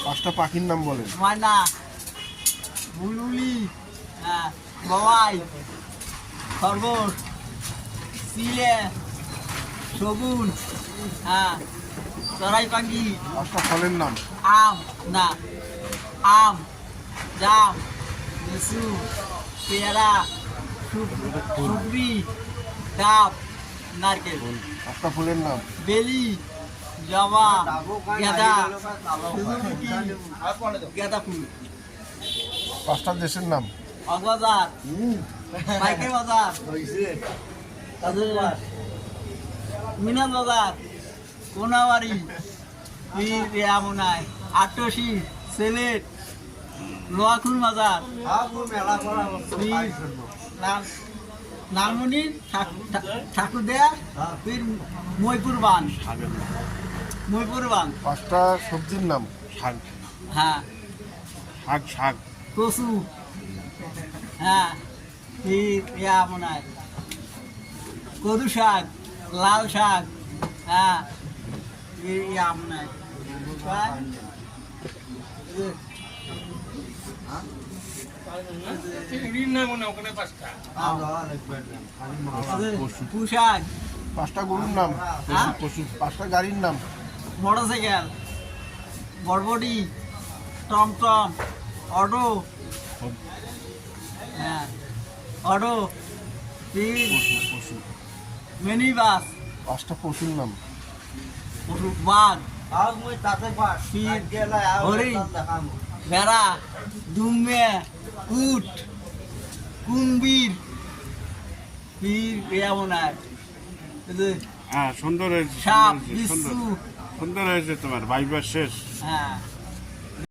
পাঁচটা পাখির নাম বলেন। ময়না, বুলবুলি, হ্যাঁ, বাবাই, খরগোশ, চিলে, শগুন, হ্যাঁ, চড়াই পাখি। পাঁচটা ফলের নাম। আম, না, আম, জাম, লিচু, পেয়ারা, সুপারি, ডাব, নারকেল। পাঁচটা ফুলের নাম। বেলি, জবা, গাঁদা, সূর্যমুখী, গাঁদা ফুল। পাঁচটা দেশের নাম। কক্সবাজার, পাইকারি বাজার, মিনাল বাজার, কোনাবাড়ি, রামনায়, আটশি, সিলেট, লোহাখুল বাজার, নামনি, ঠাকুরদেয়া, মইপুর বান, মইপুর বান। পাঁচটা সবজির নাম। শাক। হ্যাঁ, শাক শাক। কচু, হ্যাঁ, মনে হয় কদু শাক, লাল শাক, হ্যাঁ, মনে হয় পুশাক। পাঁচটা গরুর নাম। হ্যাঁ? পশু। পাঁচটা গাড়ির নাম। মোটরসাইকেল, বরবডি, টমটম, অটো, হ্যাঁ, অটো, পশু। মিনি বাস, পাঁচটা পশুর নাম। পশু, বাঘ, হরিণ, ভেড়া, দুম্বে, উট, কুম্ভীর, এমন আর হ্যাঁ, সুন্দর হয়েছে। সাপ, সুন্দর বিচ্ছু, সুন্দর হয়েছে তোমার ভাইবার শেষ। হ্যাঁ।